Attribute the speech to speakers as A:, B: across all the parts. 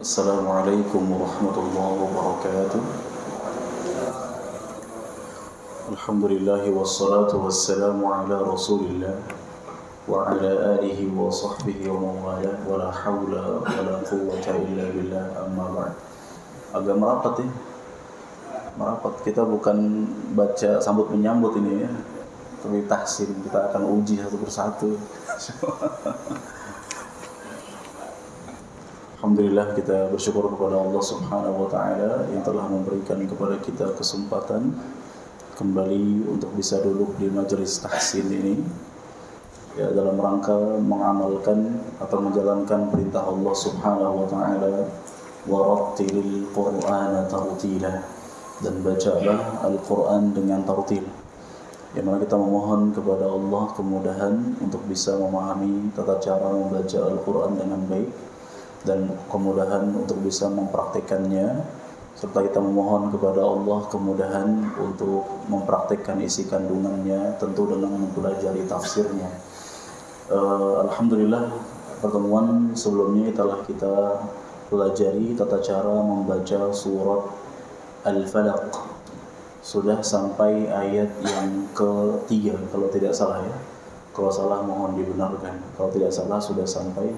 A: Assalamualaikum warahmatullahi wabarakatuh. Alhamdulillah wassalatu wassalamu ala Rasulillah wa ala alihi wa sahbihi wa mawala wa la hawla wa la quwwata illa billah, amma ba'd. Agak merapat ya. Merapat, kita bukan baca sambut menyambut ini ya, tapi tahsin, kita akan uji satu persatu. Alhamdulillah, kita bersyukur kepada Allah Subhanahu wa taala yang telah memberikan kepada kita kesempatan kembali untuk bisa duduk di majelis tahsin ini ya, dalam rangka mengamalkan atau menjalankan perintah Allah Subhanahu wa taala, warattilil Qur'ana tartila, dan bacalah Al-Qur'an dengan tartil. Yang mana kita memohon kepada Allah kemudahan untuk bisa memahami tata cara membaca Al-Qur'an dengan baik dan kemudahan untuk bisa mempraktikkannya, serta kita memohon kepada Allah kemudahan untuk mempraktikkan isi kandungannya, tentu dengan mempelajari tafsirnya. Alhamdulillah, pertemuan sebelumnya telah kita pelajari tata cara membaca surat Al-Falaq. Sudah sampai ayat yang ketiga kalau tidak salah ya. Kalau salah mohon dibenarkan. Kalau tidak salah sudah sampai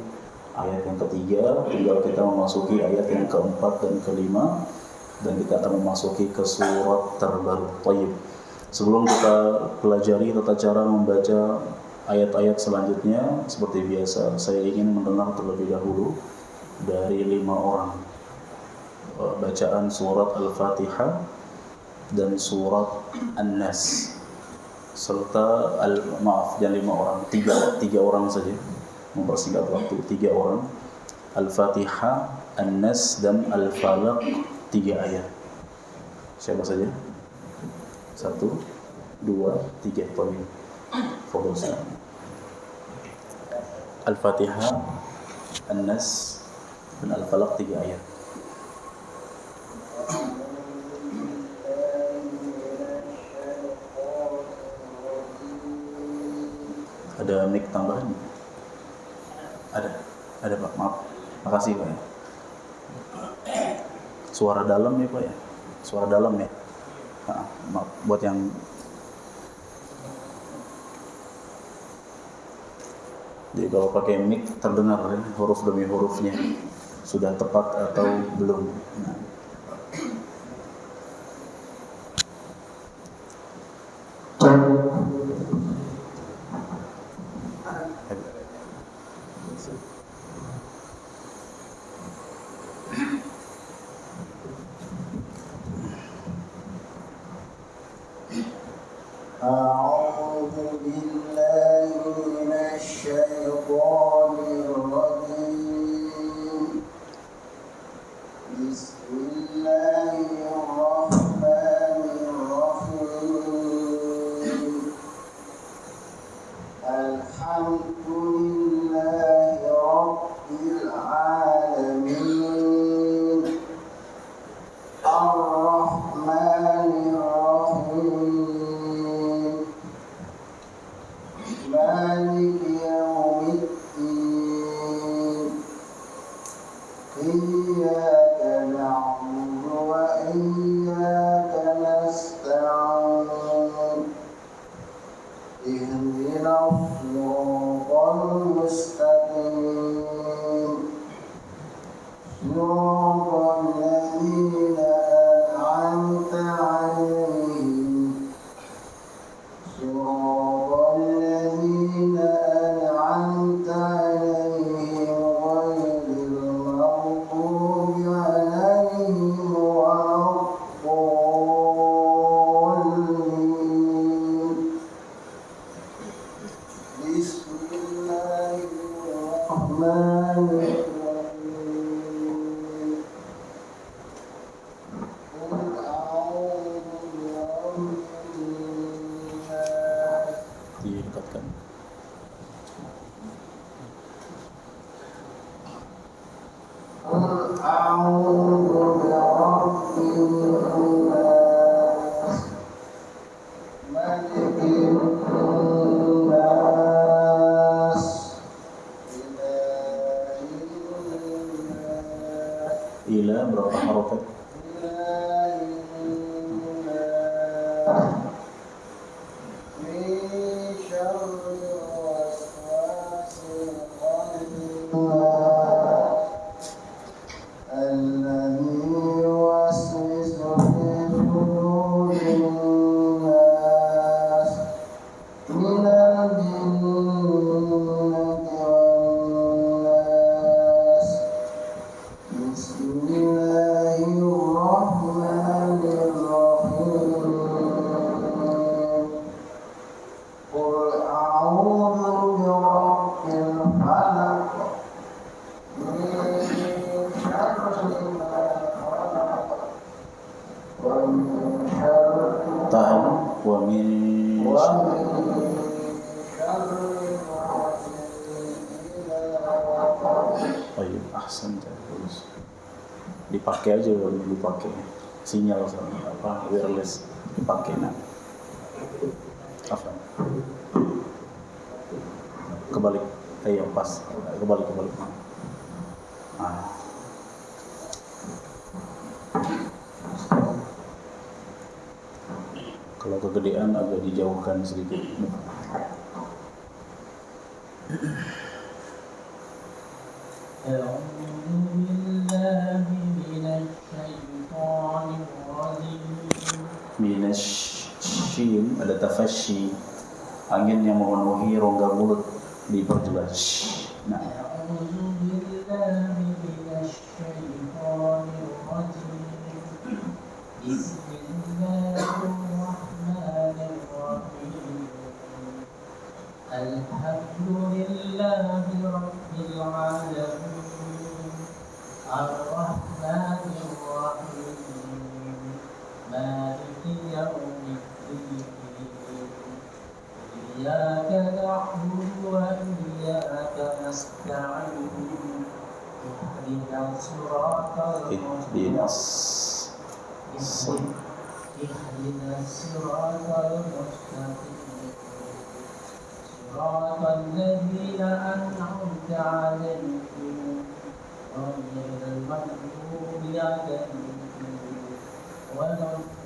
A: ayat yang ketiga, tinggal kita memasuki ayat yang keempat dan kelima, dan kita akan memasuki ke surat terbaru. Tayyib. Sebelum kita pelajari tata cara membaca ayat-ayat selanjutnya, seperti biasa saya ingin mendengar terlebih dahulu dari 5 orang bacaan surat Al-Fatihah dan surat An-Nas, serta jangan 5 orang, 3 orang saja, mempersingkat waktu. 3 orang, Al-Fatihah, An-Nas, dan Al-Falaq, 3 ayat. Siapa saja? 1, 2, 3 poin. Fokus. Al-Fatihah, An-Nas, dan Al-Falaq, 3 ayat. Ada mic tambahan? Ada Pak, maaf. Makasih Pak ya. Suara dalam ya Pak ya. Suara dalam ya. Maaf buat yang jadi kalau pakai mic terdengar ya, huruf demi hurufnya sudah tepat atau belum. Nah. Dipakai aja, dipakai sinyal sama apa wireless dipakai. Nah, apa kebalik, ayo pas kebalik. Nah. Kalau kegedean agak dijauhkan sedikit. Minasyin ada tafasyi, angin yang memenuhi rongga mulut diperjelas. Nah,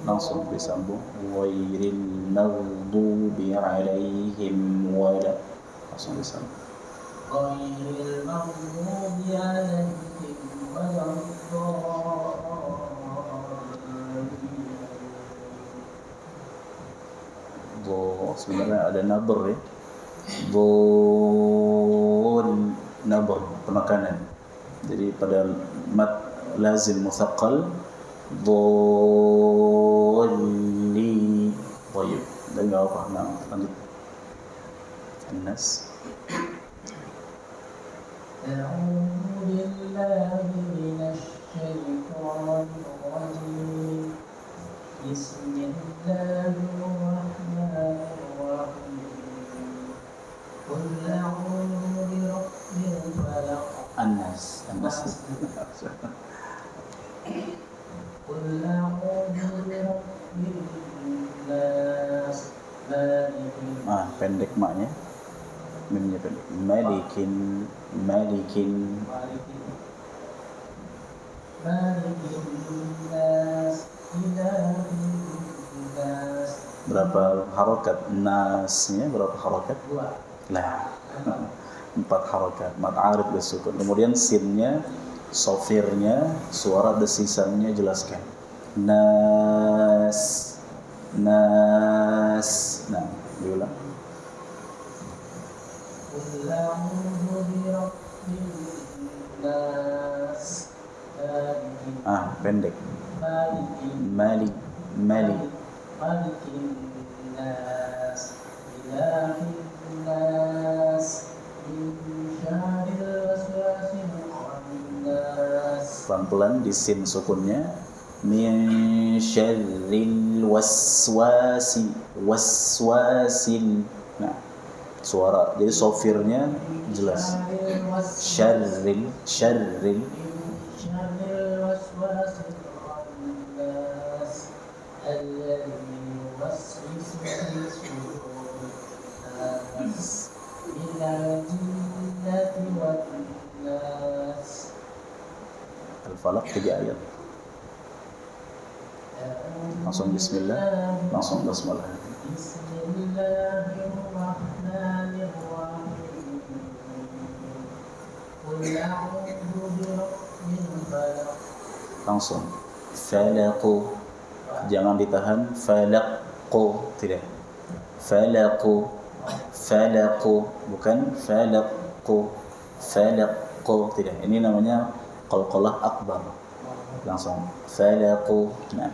A: langsung disambung ghairil maghdubi alaihim wala, langsung disambung ghairil maghdubi alaihim wala. Sebenarnya ada nabar ya, nabar penekanan. Jadi pada mat lazim musaqqal dhalli. Baik, dan enggak apa. Nah, lanjut. An-Nas. A'udzu billahi minasy syaithanir rajim. Bismillahirrahmanirrahim. Qul a'udzu birabbil falaq. An-Nas. Qul a'udzu birabbin nas. Pendek maknya. Mimnya pendek. Malikin nas. Berapa harokat nasnya? Berapa harokat? 2. Lah, 4 harokat. Mat arif disukun. Kemudian sinnya, sofirnya, suara desisannya jelaskan. Nas. Nah, diulang. Pendek. Malik nas, ilahin nas, min syarril waswasil khannas. Pelan-pelan di sin sukunnya. Min syarril waswasil. Nah, suara jadi sofirnya jelas. Syarril Al-Falaq 3 ayat. Langsung bismillah, langsung basmalah. Bismillahirrahmanirrahim. langsung. Falaqu, jangan ditahan. Falaqu, tidak. Falaqu, falaqu, bukan falaqu, falaqu, tidak. Ini namanya qalqalah akbar. Langsung falaqu. Nah.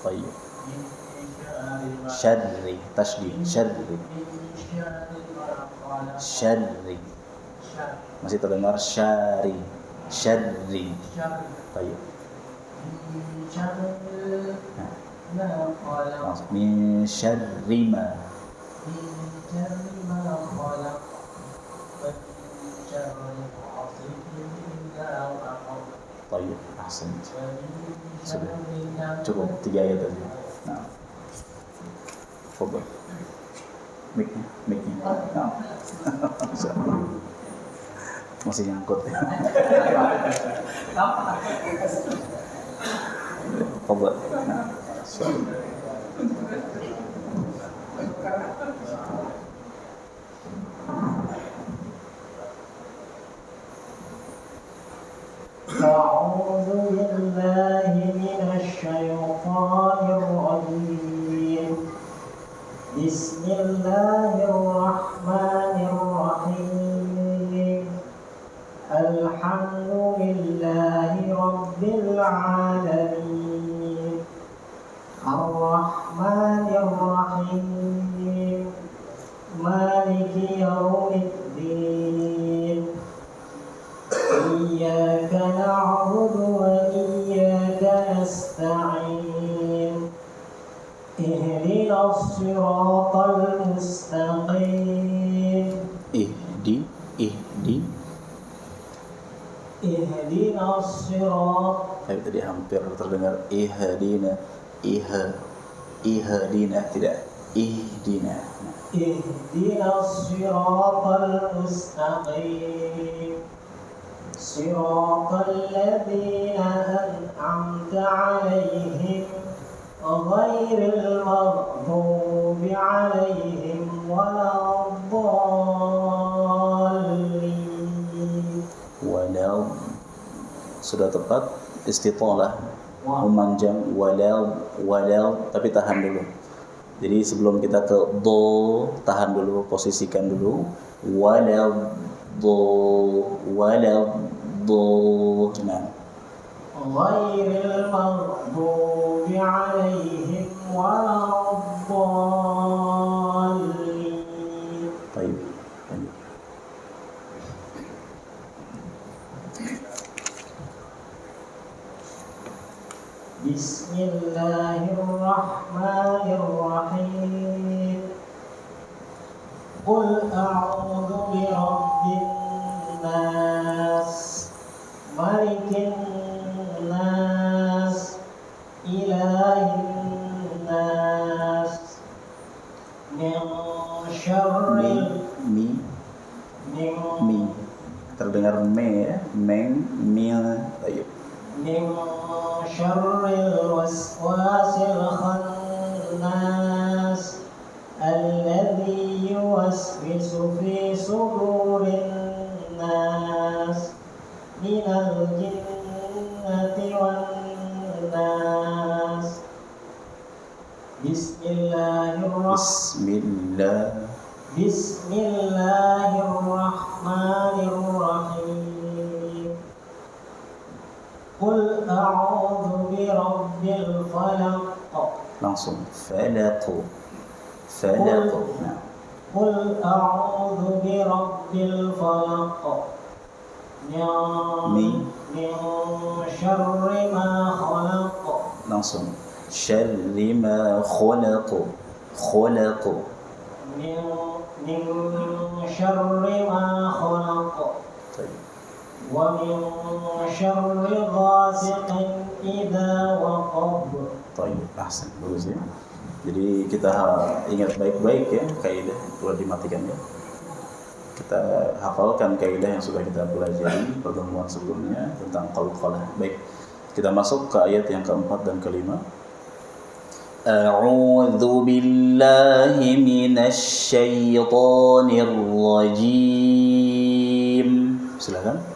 A: Baik. Syarri, tasydid, syarri. Syarri. Masih terdengar syari, syarri. Baik. Min syarri ma. Baik, ahsan. Sudah cukup 3 ayat tadi. Nah, coba mic-nya. Nah. Masih nyangkut. Coba. Nah,
B: أعوذ بالله من الشيطان الرجيم بسم الله الرحمن الرحيم الحمد لله رب العالمين الرحمن الرحيم مالك يوم الدين إياك نعبد وإياك نستعين اهدنا الصراط المستقيم اهدنا الصراط.
A: Tapi tadi hampir terdengar ihdina, ihdina, tidak ihdina.
B: اهدنا الصراط المستقيم صراط الذين أنعمت عليهم غير المغضوب عليهم ولا الضالين.
A: Walau sudah tepat istitalah, memanjang walau, tapi tahan dulu. Jadi sebelum kita ke do, tahan dulu, posisikan dulu. Walau do. Nah.
B: Ghairil maghdubi alaihim waladdallin.
A: Baik. Lanjut.
B: Bismillahirrahmanirrahim. Qul a'udzu birabbin nas, malikin nas, ilahin nas, min syarril
A: mi. Terdengar me ya, mil. Ayo.
B: min syarril waswasil khannas alladzi yuwaswisu fi sudurin nas minal jinnati wan nas. Bismillahirrahmanirrahim. Qul a'udzu birabbil falaq.
A: Langsung falaqu. Nah.
B: Qul a'udzu birabbil falaq. Min syarri ma khalaq.
A: Langsung syarri ma khalaq.
B: Min syarri ma khalaq. Wa min syarri ghasiqin idza waqab.
A: Baik, ahsan, bagus ya. Jadi kita ingat baik-baik ya kaidah, boleh dimatikan ya. Kita hafalkan kaidah yang sudah kita pelajari pertemuan sebelumnya tentang qalqalah. Baik, kita masuk ke ayat yang keempat dan kelima. A'udzu billahi minasy syaithanir rajim. Silakan.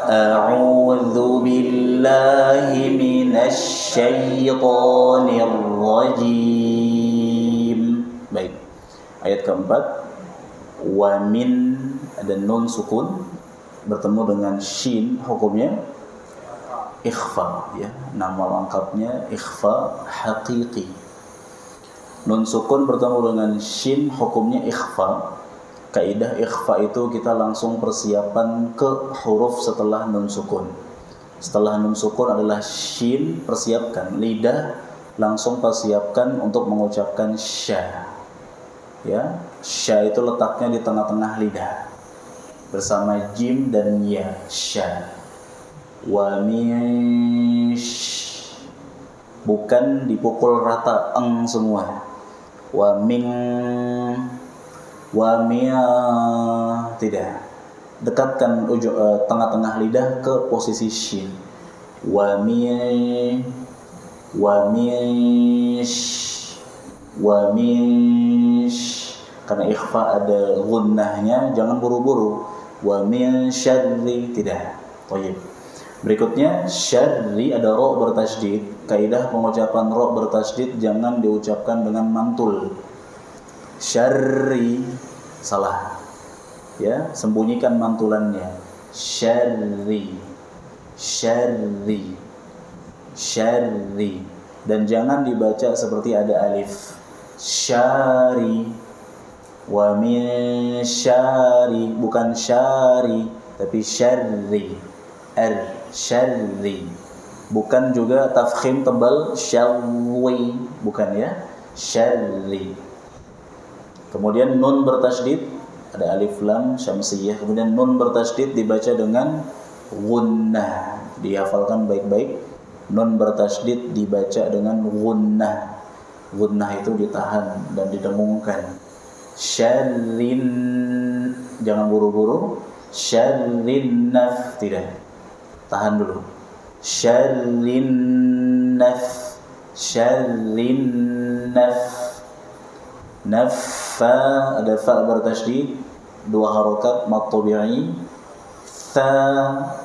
A: A'udzu billahi minasy syaithanir rajim. Baik. Ayat keempat, wa min, ada nun sukun bertemu dengan shin, hukumnya ikhfa, ya. Nama lengkapnya ikhfa haqiqi. Nun sukun bertemu dengan shin, hukumnya ikhfa. Kaidah ikhfa itu kita langsung persiapan ke huruf setelah nun sukun. Setelah nun sukun adalah shin, persiapkan lidah, langsung persiapkan untuk mengucapkan sya. Ya, sya itu letaknya di tengah-tengah lidah bersama jim dan ya, sya. Wa mish, bukan dipukul rata eng semua. Wa min, wa mia, tidak. Dekatkan tengah-tengah lidah ke posisi shin. Wa mi, wa mish, wa mish. Karena ikhfa ada gunnahnya, jangan buru-buru. Wa min syarri, tidak. Baik. Berikutnya syarri ada ro bertasydid. Kaidah pengucapan ro bertasydid jangan diucapkan dengan mantul. Syarri, salah. Ya, sembunyikan mantulannya. Syarri, syarri, syarri. Dan jangan dibaca seperti ada alif. Syari, wa min syari, bukan syari tapi syarri. Syarri. Bukan juga tafkhim tebal syarri, bukan, ya. Syarri. Kemudian nun bertasydid, ada alif lam syamsiyah. Kemudian nun bertasydid dibaca dengan gunnah. Dihafalkan baik-baik. Nun bertasydid dibaca dengan gunnah. Gunnah itu ditahan dan didengungkan. Syarrin, jangan buru-buru. Syarrin naf, tidak. Tahan dulu. Syarrin naf, syarrin naf. Naffa, ada fa bertasydid, 2 harokat mad tabi'i. Tha,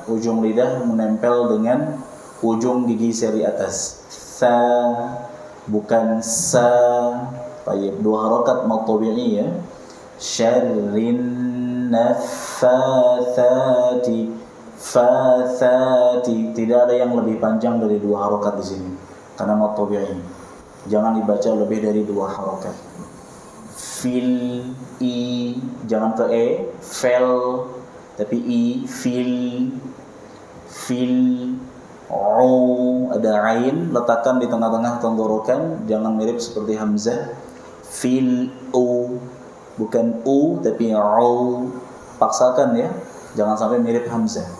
A: ujung lidah menempel dengan ujung gigi seri atas. Tha, bukan sa. Baik, 2 harokat mad tabi'i, ya. Syarrin naffathati, fathati. Tidak ada yang lebih panjang dari 2 harokat di sini karena mad tabi'i. Jangan dibaca lebih dari 2 harokat. Fil, i, jangan ke e, fel, tapi i, fil, fil, u, ada ain, letakkan di tengah-tengah tenggorokan, jangan mirip seperti hamzah. Fil, u, bukan u, tapi u, paksakan, ya, jangan sampai mirip hamzah.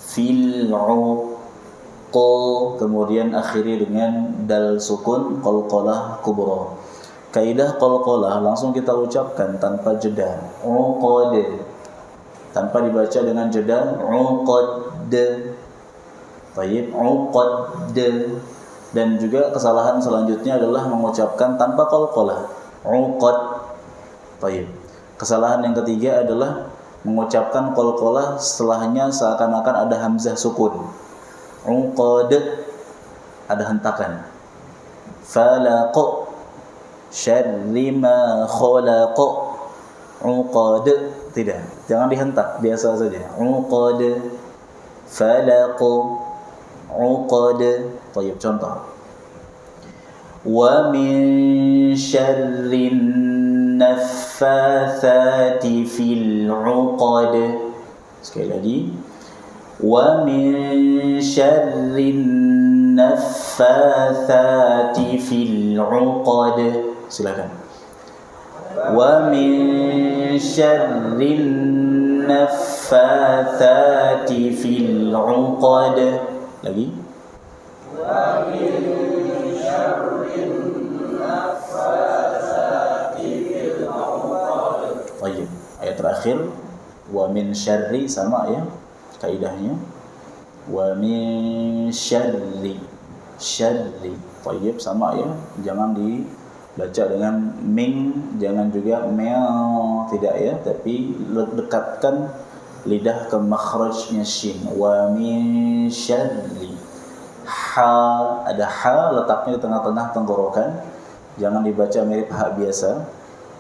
A: Fil, u, ko, kemudian akhiri dengan dal sukun, qalqalah kubra. Kaidah qalqalah langsung kita ucapkan tanpa jeda. Uqad, tanpa dibaca dengan jeda. Uqad. Baik, uqad. Dan juga kesalahan selanjutnya adalah mengucapkan tanpa qalqalah. Uqad. Baik. Kesalahan yang ketiga adalah mengucapkan qalqalah setelahnya seakan-akan ada hamzah sukun. Uqad, ada hentakan. Falaq, syarri ma khalaq. Uqad, tidak, jangan dihentak, biasa saja. Uqad, falaq, uqad. Baik, contoh. Wa min syarrin naffathati fil uqad. Sekali lagi. Wa min syarrin naffathati fil uqad. Silakan. Wa min syarrin naffathati fil uqad. Lagi. Wa min syarrin naffathati fil uqad. Baik, ayat terakhir wa min syarri sama, ya, kaidahnya. Wa min syarri, syarri. Baik, sama, ya, jangan dibaca dengan ming, jangan juga mel, tidak, ya, tapi dekatkan lidah ke makhrajnya shin. Wa min syarri. Ha, ada ha letaknya di tengah-tengah tenggorokan. Jangan dibaca mirip ha biasa.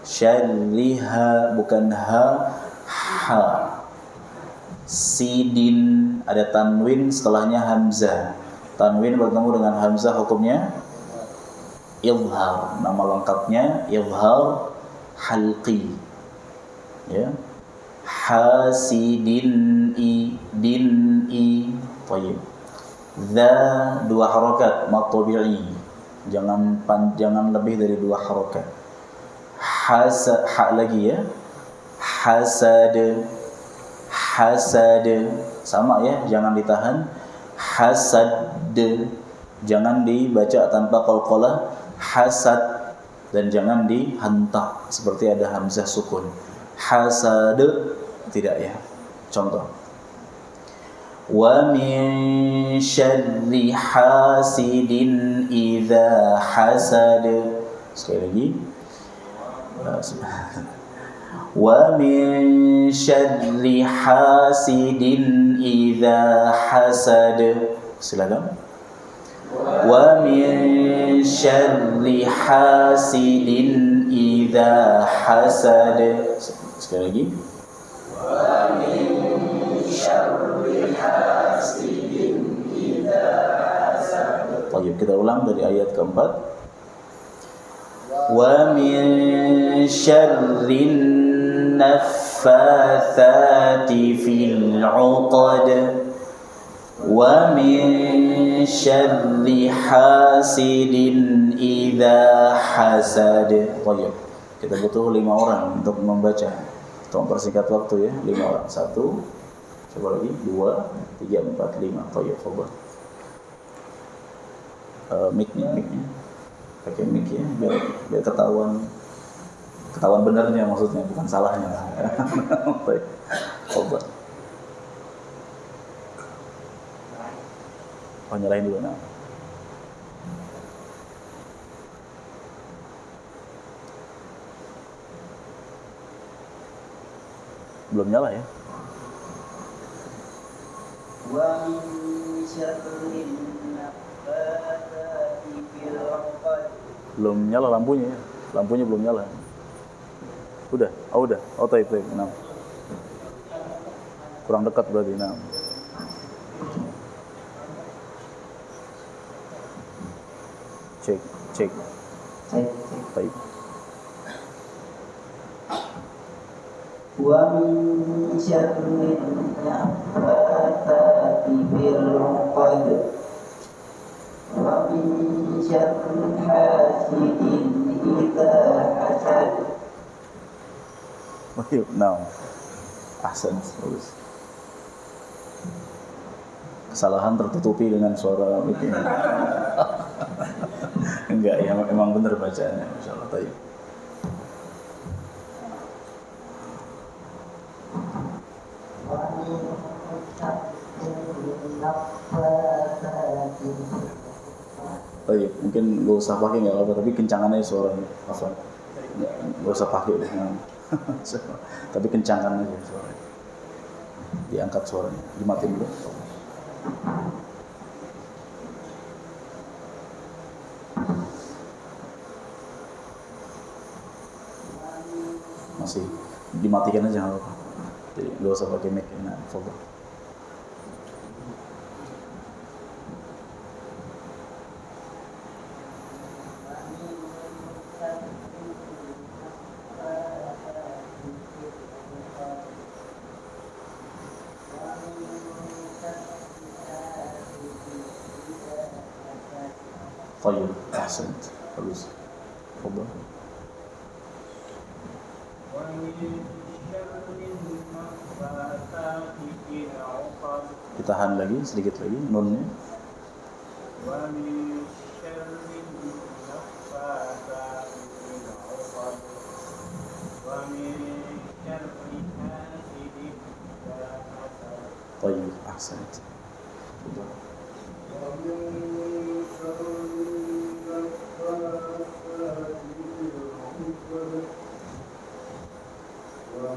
A: Syarriha, bukan ha, ha. Sidin, ada tanwin setelahnya hamzah. Tanwin bertemu dengan hamzah hukumnya izhar. Nama lengkapnya izhar halqi. Ya. Hasidin i, din i. Baik. Dza, dua harakat mad tabi'i. Jangan lebih dari dua harakat. Ha lagi ya. Hasad, hasad, sama ya, jangan ditahan. Hasad, jangan dibaca tanpa qalqalah. Hasad, dan jangan dihentak seperti ada hamzah sukun. Hasad, tidak ya. Contoh, wa min syarri hasidin idza hasad. Sekali lagi, wa min syarri hasidin idza hasad. Silakan. Wa min syarri hasidin idza hasad. Sekali lagi. Wa min syarri hasidin idza hasad. Baik, kita ulang dari ayat keempat. Wa min syarrin naffatsati fil 'uqad wa min syarri hasidin idza hasad. Baik, kita butuh 5 orang untuk membaca. Tolong persingkat waktu ya, 5 orang. 1, coba lagi, 2, 3, 4, 5. Baik, coba. Mic-nya. Pakai mic ya, biar ketahuan benarnya, maksudnya bukan salahnya. Baik, coba. Oh, nyalain dulu. Nah, belum nyala ya. Wa min syarrin naffatsati fil 'uqad. Belum nyala lampunya ya. Lampunya belum nyala. Udah. Oh, taib. Nah. Kurang dekat berarti. Nah. Cek. Taib.
C: Wa min syarrin naffatsati fil 'uqad wa min syarri hasidin idza hasad.
A: Baik, nah. Ahsan, bagus. Kesalahan tertutupi dengan suara mic. Enggak, ya memang benar bacaannya, masyaallah. Taib. Baik, mungkin gak usah pakai nggak apa, tapi kencangannya suaranya apa? Gak usah pakai deh. Tapi kencangan aja suaranya. Diangkat suaranya, dimatiin dulu. Masih dimatikan aja nggak apa-apa. Jadi gak usah pakai mic. Nah, fokus. طيب أحسنت خلاص تفضل. Ditahan lagi sedikit lagi nunnya. طيب أحسنت تفضل. Terus.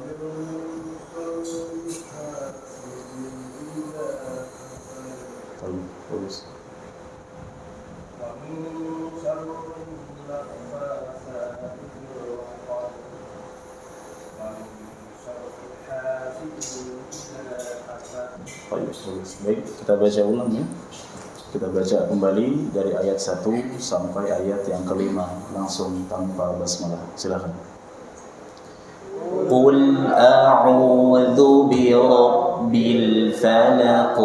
A: Baik, kita baca ulang ya. Kita baca kembali dari ayat 1 sampai ayat yang kelima langsung tanpa basmalah. Silakan. Qul a'udzu birabbil falaq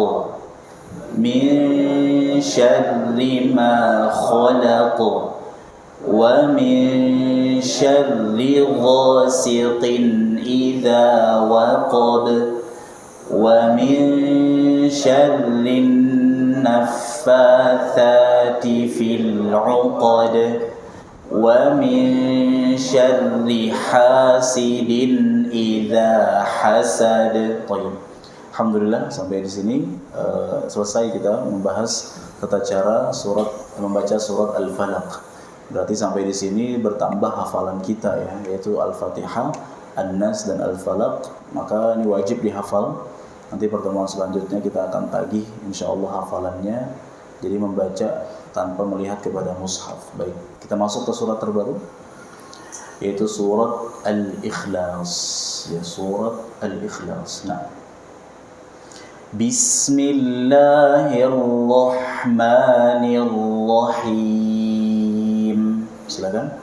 A: min syarri ma khalaq wa min syarri ghasiqin idza waqab wa min syarrin naffathati fil 'uqad wa min syarri hasidin idza hasad. Baik. Alhamdulillah sampai di sini selesai kita membahas tata cara membaca surat Al-Falaq. Berarti sampai di sini bertambah hafalan kita ya, yaitu Al-Fatihah, An-Nas dan Al-Falaq. Maka ini wajib dihafal. Nanti pertemuan selanjutnya kita akan tagih insyaallah hafalannya. Jadi membaca tanpa melihat kepada mushaf. Baik, kita masuk ke surat terbaru yaitu surat Al-Ikhlas. Ya, surat Al-Ikhlas. Nah, Bismillahirrahmanirrahim. Silakan.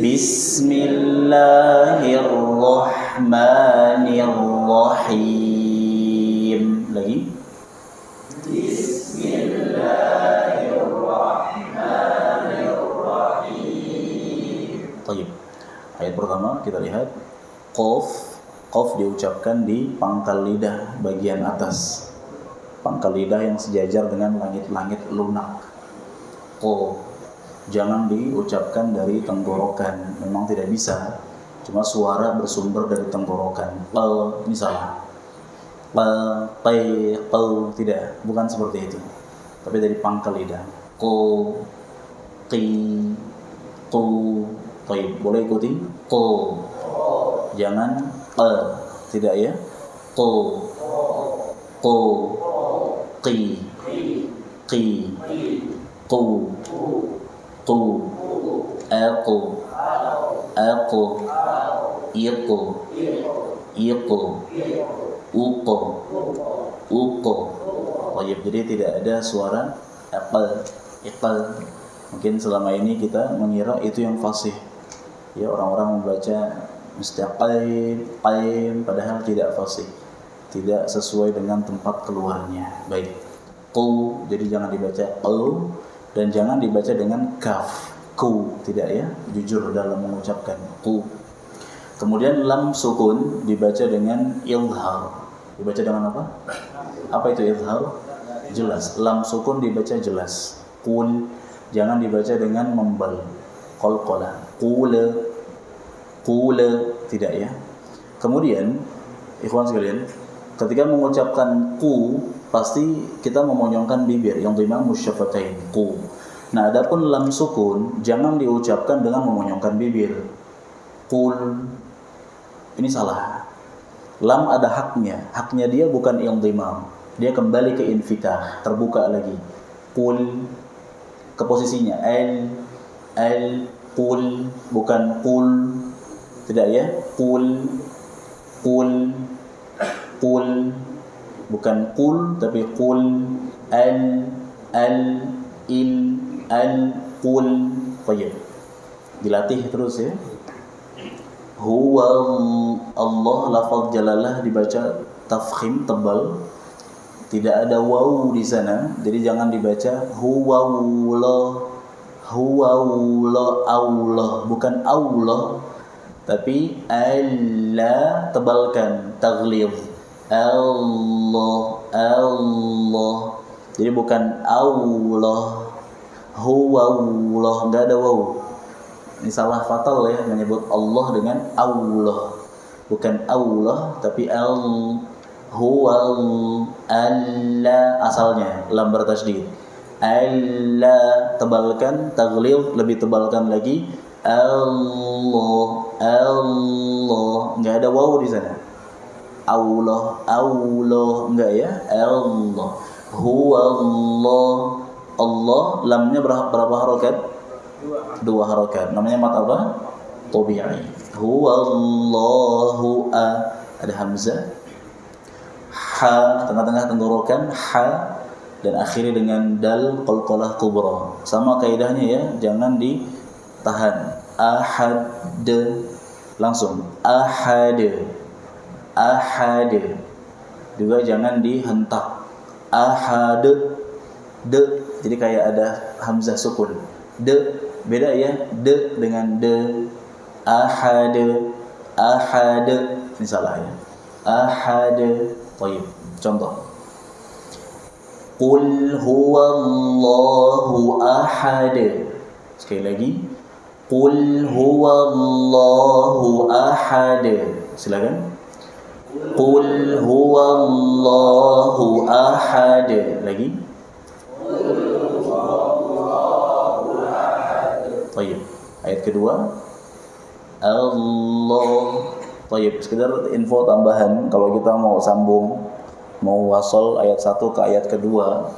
A: Bismillahirrahmanirrahim. Lagi. Bismillahirrahmanirrahim. Baik. Ayat pertama kita lihat Qaf. Qaf diucapkan di pangkal lidah bagian atas. Pangkal lidah yang sejajar dengan langit-langit lunak. Qaf. Jangan diucapkan dari tenggorokan. Memang tidak bisa. Cuma suara bersumber dari tenggorokan. Ini salah. Tidak. Bukan seperti itu. Tapi dari pangkal lidah. Qu. Baik. Boleh ikuti? Qu. Jangan tidak ya. Qu qi qu aku iqu uqu. Jadi tidak ada suara iqal. Mungkin selama ini kita mengira itu yang fasih. Ya, orang-orang membaca mustaqim, padahal tidak fasih, tidak sesuai dengan tempat keluarnya. Baik, qu, jadi jangan dibaca qu dan jangan dibaca dengan kaf, ku, tidak ya, jujur dalam mengucapkan qu. Kemudian lam sukun dibaca dengan izhar. Dibaca dengan apa? Apa itu izhar? Jelas. Lam sukun dibaca jelas. Qul, jangan dibaca dengan membal, qalqalah. Qula, tidak ya. Kemudian ikhwan sekalian, ketika mengucapkan ku pasti kita memonyongkan bibir yang dimana musyafatain, ku. Nah, adapun lam sukun jangan diucapkan dengan memonyongkan bibir. Qul, ini salah. Lam ada haknya. Haknya dia bukan idgham. Dia kembali ke infitah, terbuka lagi. Qul ke posisinya qul, bukan qul. Tidak ya, qul, bukan qul tapi qul, qul. Baik. Dilatih terus ya. Huwa Allah, lafaz jalalah dibaca tafkhim, tebal. Tidak ada waw di sana, jadi jangan dibaca huwa Allah, bukan Allah. Tapi Allah tebalkan, taglidh. Allah. Jadi bukan Allah. Huwa Allah, enggak ada waw. Ini salah fatal ya, menyebut Allah dengan Allah. Bukan Allah tapi huwa Allah asalnya, lam bertasydid. Allah tebalkan, taglidh lebih tebalkan lagi. Allah, Allah, nggak ada waw di sana. Allah, Allah, enggak ya? Allah, huwa Allah, Allah, lamnya berapa harokat? 2 harokat. Namanya mat apa? Tabi'i. Huwa Allahu ada hamzah, ha tengah-tengah tenggorokan, ha, dan akhiri dengan dal qalqalah kubra. Sama kaidahnya ya, jangan ditahan. Ahad, langsung ahad. Ahad. Juga jangan dihentak. Ahad, de. Jadi kayak ada hamzah sukun. De, beda ya, de dengan de. Ahad, ahad. Ini salah ya. Ahad. Baik. Contoh. Qul huwallahu ahad. Sekali lagi. Qul huwallahu ahad. Silakan. Qul huwallahu ahad. Lagi. Baik. Ayat kedua. Allah. Baik. Sekedar info tambahan kalau kita mau sambung, mau wasol ayat 1 ke ayat kedua.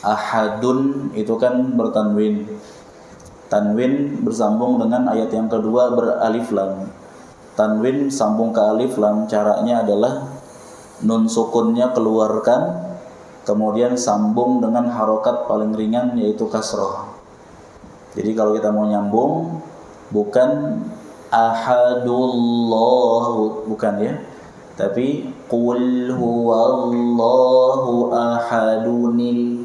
A: Ahadun itu kan bertanwin. Tanwin bersambung dengan ayat yang kedua beralif lam. Tanwin sambung ke alif lam, caranya adalah nun sukunnya keluarkan, kemudian sambung dengan harokat paling ringan yaitu kasroh. Jadi kalau kita mau nyambung, bukan ahadullahu, bukan ya, tapi qul huwallahu ahaduni.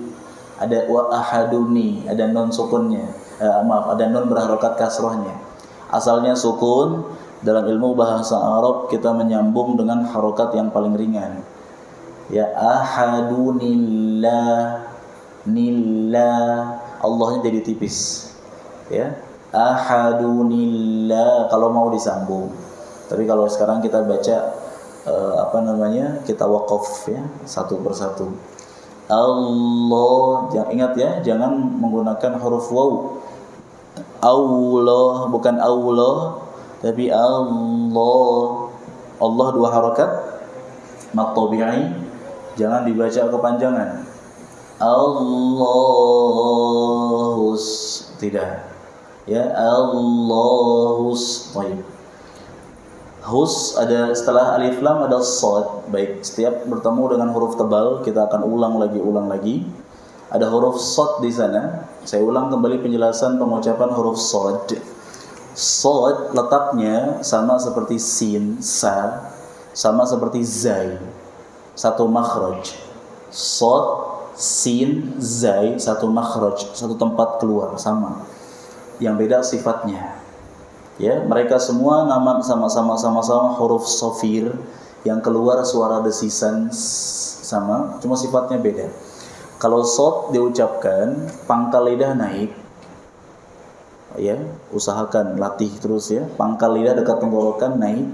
A: Ada wa ahaduni, ada nun sukunnya. Ada nun berharokat kasrohnya. Asalnya sukun. Dalam ilmu bahasa Arab kita menyambung dengan harokat yang paling ringan. Ya, ahadunillah, nillah, Allahnya jadi tipis. Ya, ahadunillah kalau mau disambung. Tapi kalau sekarang kita baca kita waqaf ya, satu persatu. Allah, ingat ya, jangan menggunakan huruf waw. Allah, bukan Allah, tapi Allah. Allah 2 harokat mat tabi'i, jangan dibaca kepanjangan. Allahus, tidak ya, Allahus. Baik. Hus ada setelah alif lam ada shad. Baik, setiap bertemu dengan huruf tebal kita akan ulang lagi. Ada huruf shad di sana. Saya ulang kembali penjelasan pengucapan huruf shad. Shad letaknya sama seperti sin, sa, sama seperti zai, satu makhraj. Shad, sin, zai, satu makhraj, satu tempat keluar, sama. Yang beda sifatnya. Ya, mereka semua nama sama-sama huruf shafir yang keluar suara desisan sama, cuma sifatnya beda. Kalau shad diucapkan pangkal lidah naik. Ya, usahakan latih terus ya. Pangkal lidah dekat tenggorokan naik.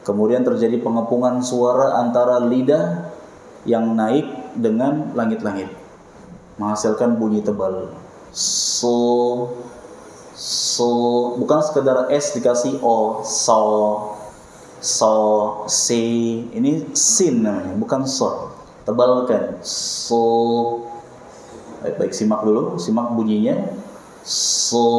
A: Kemudian terjadi pengepungan suara antara lidah yang naik dengan langit-langit, menghasilkan bunyi tebal. So, bukan sekedar s dikasih o, so, si. Ini sin namanya, bukan so. Tebalkan. So. Baik, simak dulu, simak bunyinya. So.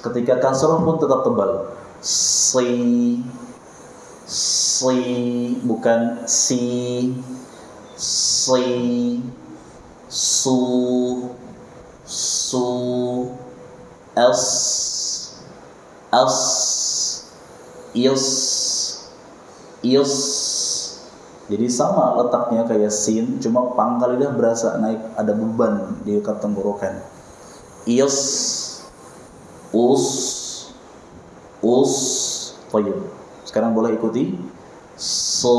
A: Ketika kasroh pun tetap tebal. Si, bukan si. Su, is. Jadi sama letaknya kayak sin, cuma pangkal lidah berasa naik, ada beban di dekat tenggorokan. Is, us. Baik. Sekarang boleh ikuti. So.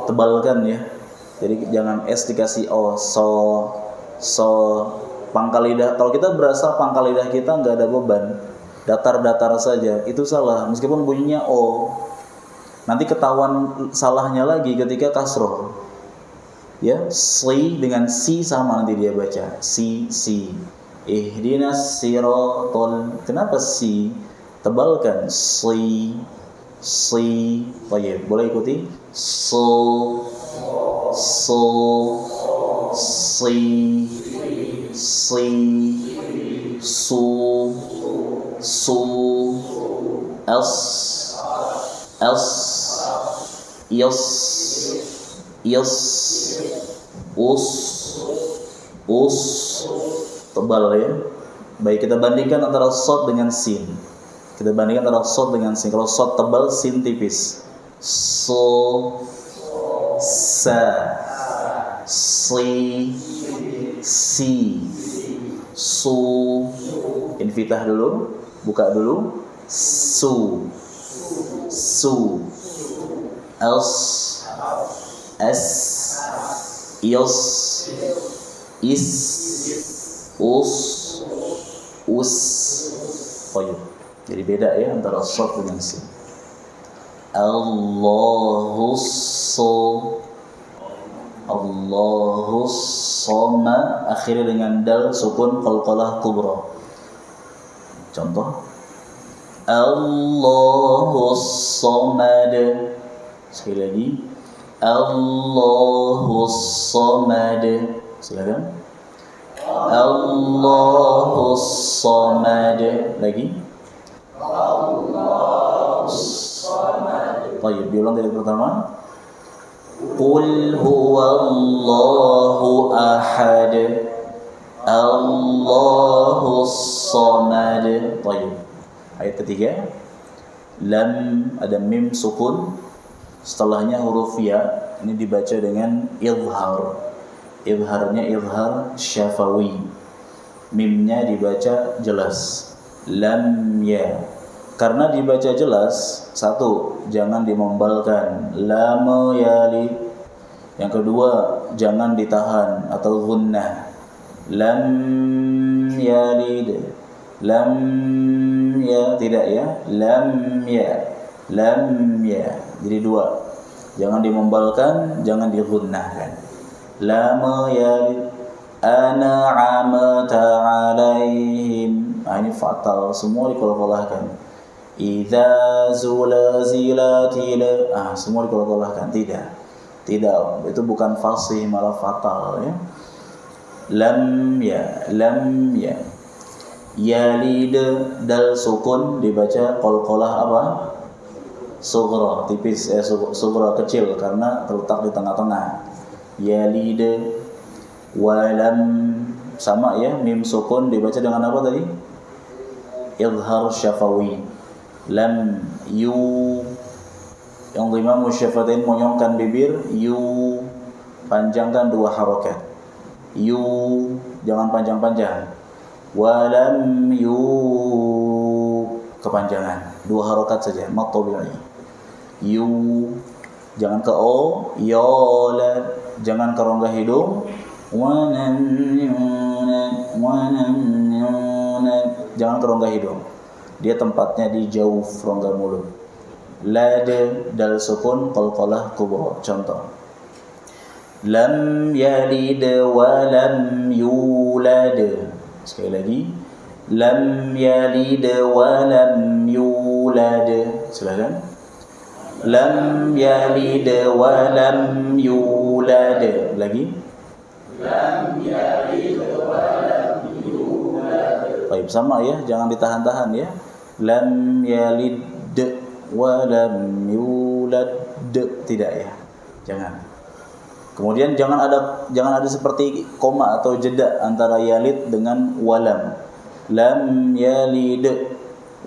A: Tebalkan ya. Jadi jangan s dikasih o, so. Pangkal lidah, kalau kita berasa pangkal lidah kita nggak ada beban, datar-datar saja, itu salah. Meskipun bunyinya o, nanti ketahuan salahnya lagi ketika kasroh. Ya, si dengan si sama nanti dia baca. Si. Ihdinas siratal. Kenapa si? Tebalkan. Si. Baik, boleh ikuti. So, si, su, els, is, us, tebal ya. Baik, kita bandingkan antara shad dengan sin. Kalau shad tebal, sin tipis. So, sa, si, su. Infitah dulu, buka dulu. Su, els, es, is, us. Oh iya. Jadi beda ya antara shad dengan sin. Allahus soma, akhirnya dengan dal sukun qalqalah kubra. Contoh, Allahus somad. Sekali lagi, Allahus somad. Silakan. Allahus somad. Lagi. Baik, diulang dari pertama. Qul huwallahu ahad. Allahus samad. Baik. Ayat ketiga. Lam, ada mim sukun, setelahnya huruf ya. Ini dibaca dengan izhar. Izharnya izhar syafawi. Mimnya dibaca jelas. Lam ya. Karena dibaca jelas, satu, jangan dimombalkan. Lam yalid. Yang kedua, jangan ditahan atau gunnah. Lam yalid. Lam ya, tidak ya. Lam ya. Jadi dua. Jangan dimombalkan, jangan digunnahkan. Lam yalid. An'amta alaihim. Ini fatal, semua dikolkolahkan. Idza zulazilatil, semua dikolkolahkan. Tidak, itu bukan fasih, malah fatal ya. Lam ya. Yalid, dal sukun dibaca qalqalah apa? Sughra, tipis, sughra kecil karena terletak di tengah-tengah. Yalid. Walam, sama ya, mim sukun dibaca dengan apa tadi? Izhar syafawi. Lam yu, yang lima musyafatain monyongkan bibir. Yu, panjangkan dua harokat. Yu, jangan panjang-panjang. Walam yu, kepanjangan, dua harokat saja. Mat tabi'i. Yu, jangan ke o. Yola, jangan ke rongga hidung. Jangan ke rongga hidung. Dia tempatnya di jauh rongga mulut. Lad, dal sukun qalqalah kubra. Contoh, lam yalid wa lam yulad. Sekali lagi, lam yalid wa lam yulad. Silakan. Lam yalid wa lam yulad. Lagi. Lam yalid wa lam yulad. Baik, sama ya, jangan ditahan-tahan ya. Lam yalid wa lam yulad. Tidak ya. Jangan. Kemudian jangan ada seperti koma atau jeda antara yalid dengan walam. Lam yalid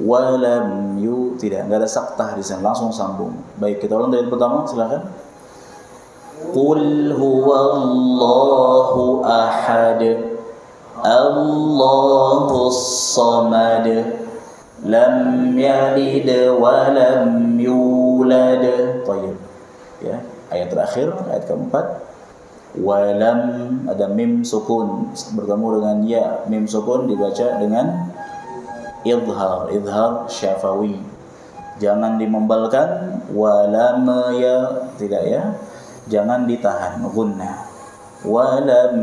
A: wa lam yu, tidak, enggak ada saktah di sana, langsung sambung. Baik, kita ulang dari pertama, silakan. Qul huwallahu ahad. Allahus samad. Lam yalid wa lam yulad. Baik. Ya, ayat terakhir, ayat keempat. Walam, ada mim sukun bertemu dengan ya. Mim sukun dibaca dengan izhar syafawi. Jangan dimembalkan. Walam ya, tidak ya. Jangan ditahan, gunnah. walam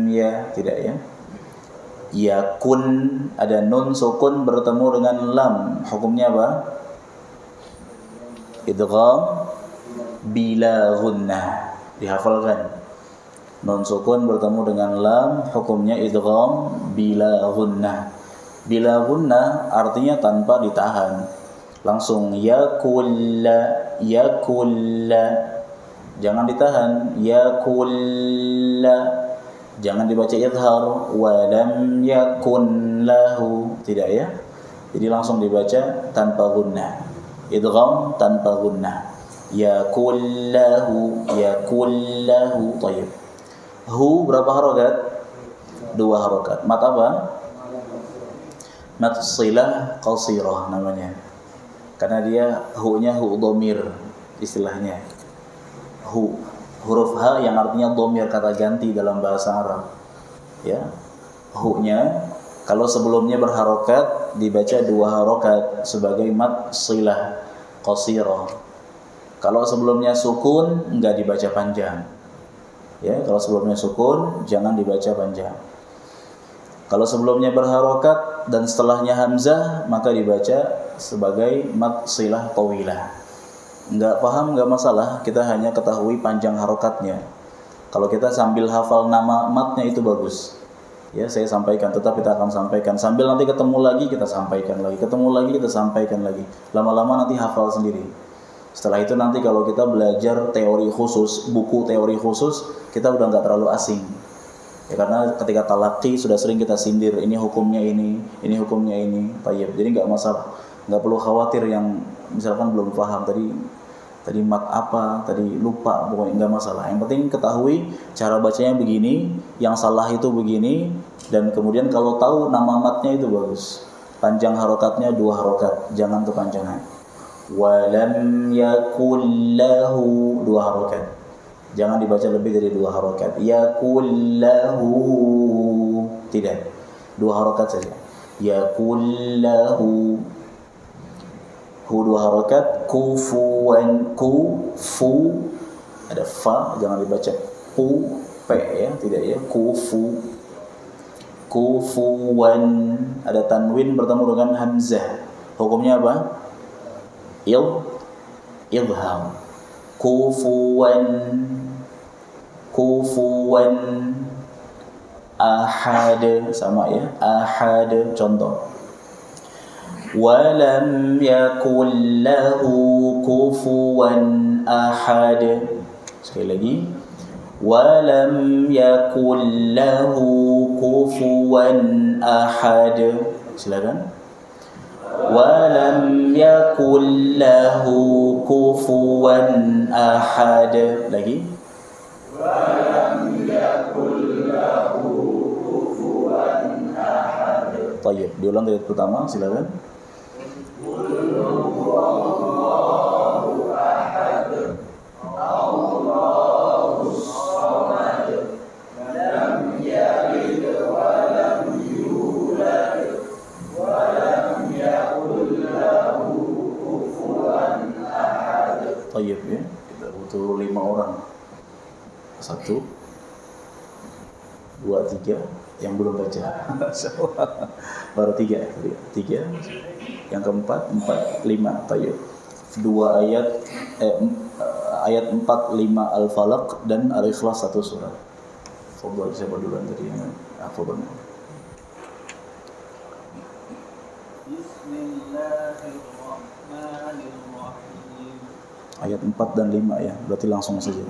A: ya, tidak ya. Yakun, ada nun sukun bertemu dengan lam, hukumnya apa? Idgham bila gunnah, dihafalkan. Nun sukun bertemu dengan lam, hukumnya idgham bila gunnah. Bila gunnah artinya tanpa ditahan, langsung yakulla, jangan ditahan, yakulla. Jangan dibaca idhar, walam yakun lahu, tidak ya. Jadi langsung dibaca tanpa gunnah, idgham tanpa gunnah. Yakullahu, yakullahu. Tayyib. Hu berapa harokat? 2 harokat. Mat apa? Mat silah qasirah namanya. Karena dia hu-nya hu dhamir istilahnya. Hu, huruf H yang artinya dhamir, kata ganti dalam bahasa Arab. Ya. Hu-nya kalau sebelumnya berharokat dibaca 2 harokat sebagai mat silah qasirah. Kalau sebelumnya sukun enggak dibaca panjang. Ya, kalau sebelumnya sukun jangan dibaca panjang. Kalau sebelumnya berharokat dan setelahnya hamzah maka dibaca sebagai mat silah tawilah. Enggak paham enggak masalah, kita hanya ketahui panjang harokatnya. Kalau kita sambil hafal nama matnya itu bagus. Ya, saya sampaikan, tetap kita akan sampaikan. Sambil nanti ketemu lagi kita sampaikan lagi, ketemu lagi kita sampaikan lagi. Lama-lama nanti hafal sendiri. Setelah itu nanti kalau kita belajar teori khusus, buku teori khusus, kita udah nggak terlalu asing. Ya, karena ketika talaqi sudah sering kita sindir, ini hukumnya ini hukumnya ini. Tayyib. Jadi nggak masalah, nggak perlu khawatir yang misalkan belum paham tadi mat apa, tadi lupa, pokoknya nggak masalah. Yang penting ketahui cara bacanya begini, yang salah itu begini, dan kemudian kalau tahu nama matnya itu bagus. Panjang harokatnya 2 harokat, jangan kepanjangan. Walam yakul lahu 2 harokat. Jangan dibaca lebih dari 2 harokat. Yakul lahu, tidak, 2 harokat saja. Yakul lahu, hu 2 harokat. Kufuwan, kufu, ada fa, jangan dibaca ku, p ya, tidak ya. Kufu, kufuwan, ada tanwin bertemu dengan hamzah, hukumnya apa? Idgham. Kufuwan, kufuwan. Ahad, sama ya, ahad. Contoh, walam yakul lahu kufuwan ahad. Sekali lagi, walam yakul lahu kufuwan ahad. Silakan. Walam yakul lahu kufuwan ahad. Lagi. Walam yakul lahu kufuwan ahad. Tayyib, diulang dari pertama, silakan. Allahu ahad, Allahus samad, lam yalid wa lam yulad wa lam yakul lahu kufuwan ahad. Tayyib ya, kita butuh 5 orang. 1, 2, 3 yang belum baca. Baru 3. Yang keempat 4, 5. Tayyib. 2 ayat ayat 4, 5 Al-Falaq dan Al-Ikhlas 1 surat. Fadhal, siapa duluan tadi yang hafal? Bismillahirrahmanirrahim. Ayat 4 dan 5 ya, berarti langsung saja.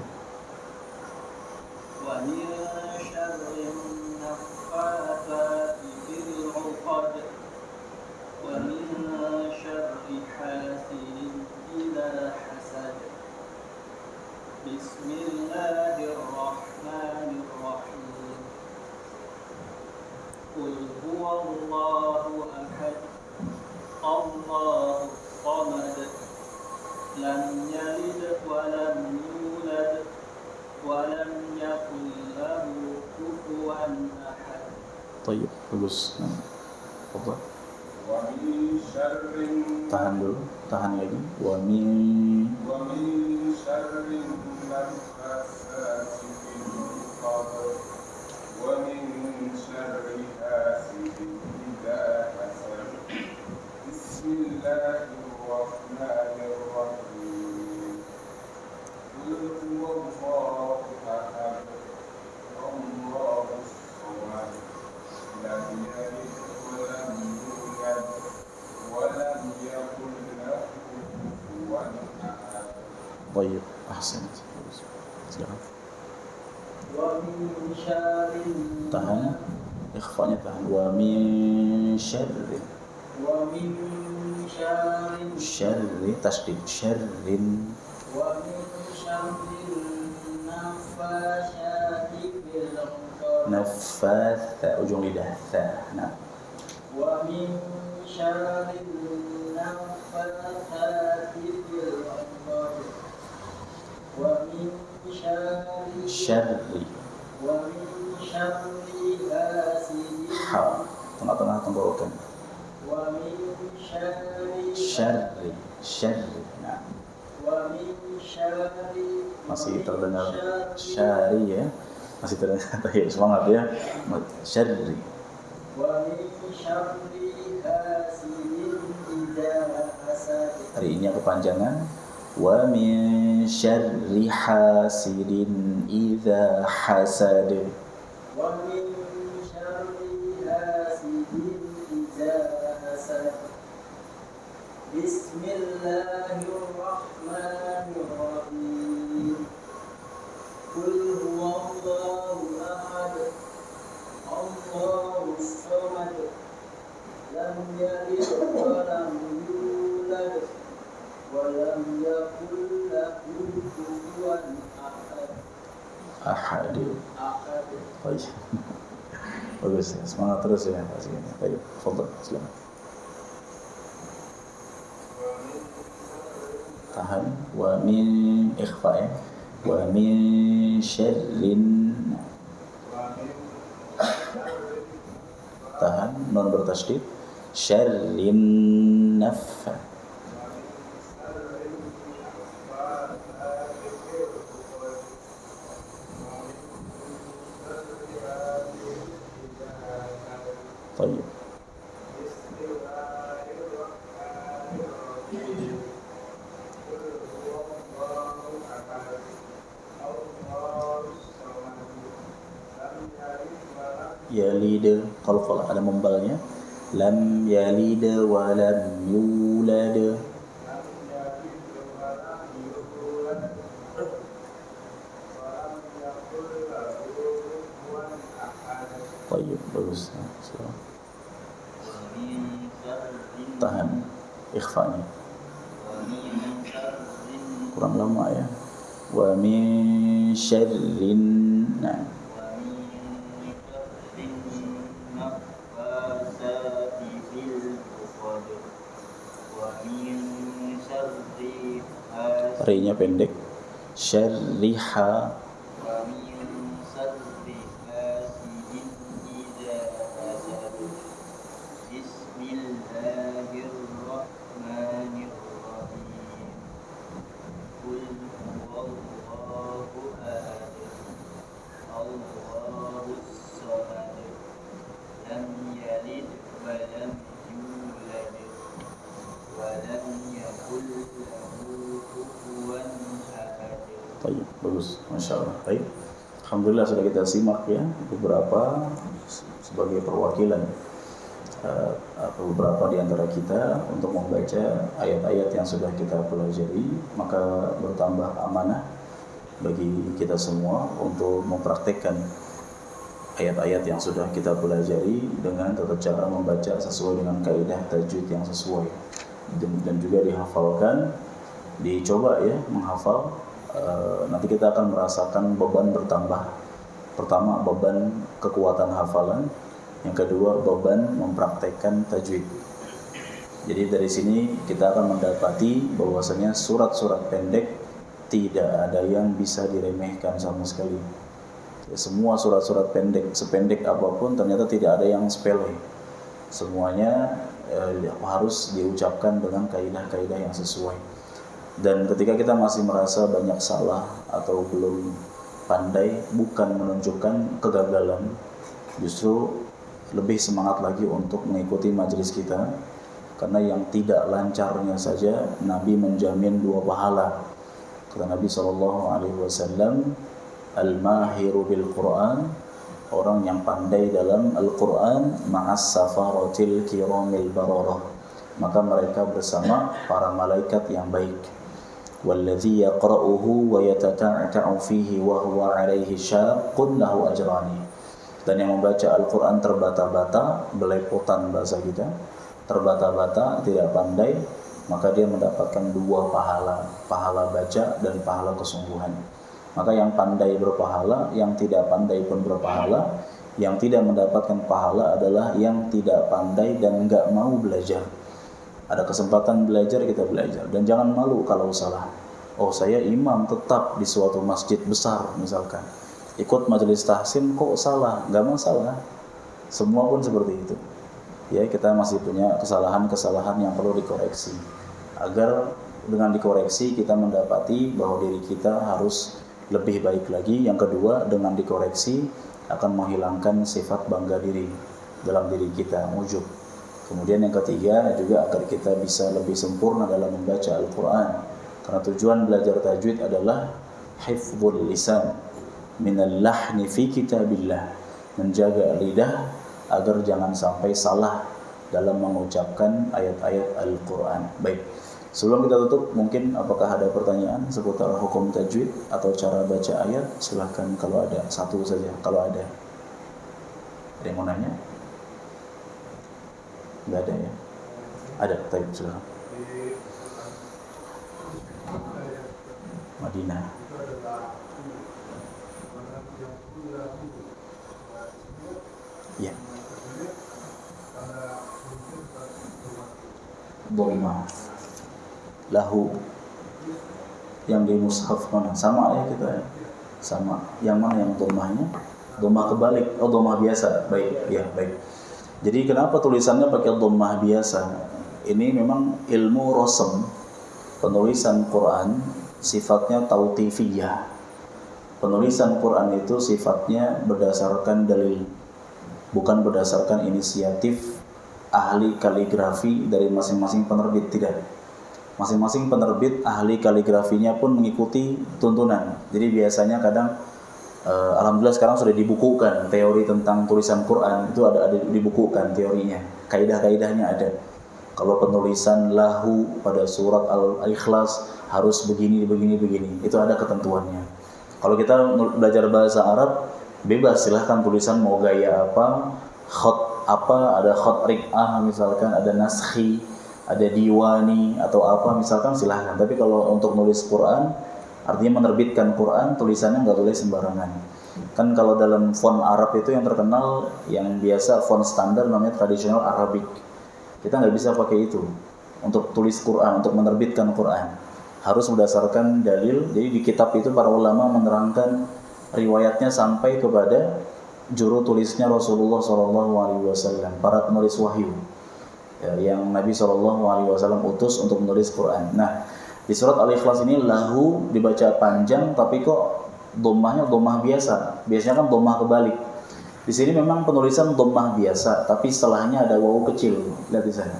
B: Bismillahirrahmanirrahim. Qul huwallahu ahad, Allahus samad, lam yalid wa lam yulad wa lam yakul lahu kufuwan ahad.
A: Tayyib, bagus. Fadhal. Tahan dulu, tahan lagi. Wa min syarrin nafatsati fil 'uqad Baik, ahsan. Silakan.
B: ومن شر
A: Tahan, ikhfanya tahan. Wa min syarri,
B: ومن شر
A: syarri tasdid, syarrin.
B: ومن شر النفاثات في العقد
A: Naffatha, ujung lidah tha. Nah,
B: ومن شر النفاثات في العقد ومن شر
A: syarri.
B: ومن شر حاسد
A: Ha, tengah-tengah tenggorokan.
B: ومن شر
A: Syarri, syarri. Nah,
B: ومن شر
A: masih terdengar syari ya. Masih terdengar ya, semangat ya. Syarri.
B: ومن شر حاسد إذا حسد
A: Hari ini kepanjangan. Wa min syarri hasidin idza hasad.
B: ومن شر حاسد إذا حسد بسم الله الرحمن الرحيم قل هو الله أحد الله الصمد لم يلد ولم يولد ولم يكن له كفوا أحد
A: Ahad.
B: أحد
A: Baik. Bagus ya. Semangat terus ya. Baik, fadhal. Silakan. Tahan. Wa min ikhfa ya. Wa min syarrin. Tahan, non bertasydid. Syarrin naffa. طيب. Yalid, kalau ada membalnya. Lam yalid wa lam yulad. Baik, bagus. Silakan.
B: ومن شر
A: Tahan ikhfanya.
B: ومن شر
A: Kurang lama ya. Wa min syarrin. Nah,
B: ومن شر النفاثات في العقد ومن شر حاسد
A: rinya pendek. Syarriha.
B: ومن شر حاسد إذا حسد بسم الله الرحمن الرحيم قل هو الله أحد الله الصمد لم يلد ولم يولد ولم يكن له كفوا أحد
A: Baik, bagus. Masya Allah. Baik. Alhamdulillah sudah kita simak ya beberapa sebagai perwakilan beberapa di antara kita untuk membaca ayat-ayat yang sudah kita pelajari, maka bertambah amanah bagi kita semua untuk mempraktekkan ayat-ayat yang sudah kita pelajari dengan tata cara membaca sesuai dengan kaidah tajwid yang sesuai dan juga dihafalkan, dicoba ya menghafal. Nanti kita akan merasakan beban bertambah. Pertama, beban kekuatan hafalan. Yang kedua, beban mempraktekkan tajwid. Jadi dari sini kita akan mendapati bahwasanya surat-surat pendek tidak ada yang bisa diremehkan sama sekali. Ya, semua surat-surat pendek, sependek apapun ternyata tidak ada yang sepele. Semuanya harus diucapkan dengan kaidah-kaidah yang sesuai. Dan ketika kita masih merasa banyak salah atau belum pandai, bukan menunjukkan kegagalan, justru lebih semangat lagi untuk mengikuti majelis kita, karena yang tidak lancarnya saja Nabi menjamin 2 pahala. Kata Nabi SAW, al-mahiru bil Quran, orang yang pandai dalam Al-Quran, ma'as safaratil kiramil bararah, maka mereka bersama para malaikat yang baik. Walladzi yaqra'uhu wa yatata'ta'u fihi wa huwa 'alaihi syaqqun lahu ajrani. Dan yang membaca Al-Qur'an terbata-bata, belepotan bahasa kita, terbata-bata, tidak pandai, maka dia mendapatkan 2 pahala, pahala baca dan pahala kesungguhan. Maka yang pandai berpahala, yang tidak pandai pun berpahala. Yang tidak mendapatkan pahala adalah yang tidak pandai dan enggak mau belajar. Ada kesempatan belajar, kita belajar. Dan jangan malu kalau salah. Oh, saya imam tetap di suatu masjid besar misalkan, ikut majelis tahsin kok salah, enggak masalah. Semua pun seperti itu. Ya, kita masih punya kesalahan-kesalahan yang perlu dikoreksi. Agar dengan dikoreksi kita mendapati bahwa diri kita harus lebih baik lagi. Yang kedua, dengan dikoreksi akan menghilangkan sifat bangga diri dalam diri kita, ujub. Kemudian yang ketiga juga agar kita bisa lebih sempurna dalam membaca Al-Quran. Karena tujuan belajar tajwid adalah hifdzul lisan minal lahni fi kitabillah, menjaga lidah agar jangan sampai salah dalam mengucapkan ayat-ayat Al-Quran. Baik, sebelum kita tutup, mungkin apakah ada pertanyaan seputar hukum tajwid atau cara baca ayat? Silahkan kalau ada, satu saja kalau ada. Ada yang mau nanya? Enggak ada ya? Ada, baik, silahkan. Madinah. Ya. Dhammah. Lahu. Yang di mushaf mana? Sama ya kita ya. Sama. Yang mana yang dhammahnya? Dhammah kebalik. Oh, dhammah biasa. Baik, ya, baik. Jadi kenapa tulisannya pakai dhammah biasa? Ini memang ilmu rosem. Penulisan Quran sifatnya tauqifiyah. Penulisan Quran itu sifatnya berdasarkan dalil, bukan berdasarkan inisiatif ahli kaligrafi dari masing-masing penerbit, tidak. Masing-masing penerbit ahli kaligrafinya pun mengikuti tuntunan. Jadi biasanya kadang alhamdulillah sekarang sudah dibukukan teori tentang tulisan Quran, itu ada dibukukan teorinya, kaidah-kaidahnya ada. Kalau penulisan lahu pada surat Al-Ikhlas harus begini, itu ada ketentuannya. Kalau kita belajar bahasa Arab, bebas, silahkan tulisan mau gaya apa, khot apa, ada khot riq'ah misalkan, ada naskhi, ada diwani atau apa misalkan, silahkan. Tapi kalau untuk nulis Quran, artinya menerbitkan Quran, tulisannya nggak boleh sembarangan. Kan kalau dalam font Arab itu yang terkenal, yang biasa font standar namanya tradisional Arabic. Kita nggak bisa pakai itu untuk tulis Quran, untuk menerbitkan Quran. Harus berdasarkan dalil. Jadi di kitab itu para ulama menerangkan riwayatnya sampai kepada juru tulisnya Rasulullah SAW, para penulis wahyu ya, yang Nabi SAW utus untuk menulis Quran. Nah, di surat Al-Ikhlas ini lahu dibaca panjang, tapi kok dhammahnya dhammah biasa. Biasanya kan dhammah kebalik. Di sini memang penulisan dhammah biasa, tapi setelahnya ada wawu kecil. Lihat di sana,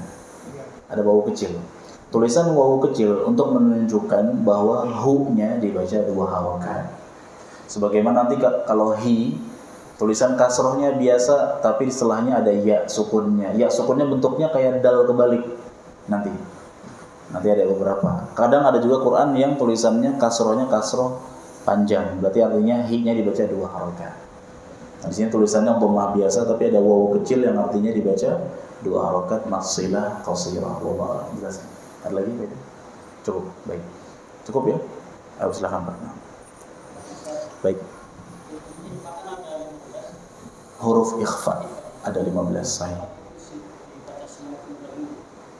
A: ada wawu kecil. Tulisan wawu kecil untuk menunjukkan bahwa hu-nya dibaca 2 harokat. Sebagaimana nanti kalau hi, tulisan kasrohnya biasa, tapi setelahnya ada ya sukunnya. Ya sukunnya bentuknya kayak dal kebalik. Nanti ada beberapa. Kadang ada juga Quran yang tulisannya kasrohnya kasroh panjang, berarti artinya hi-nya dibaca 2 harokat. Nah, di sini tulisannya dhammah biasa, tapi ada wawu kecil yang artinya dibaca 2 harokat, mafsilah qasirah. Wallahu a'lam. Ada lagi? Cukup, baik. Cukup ya? Ayo silakan Pak. Baik. Huruf ikhfa ada 15 saya.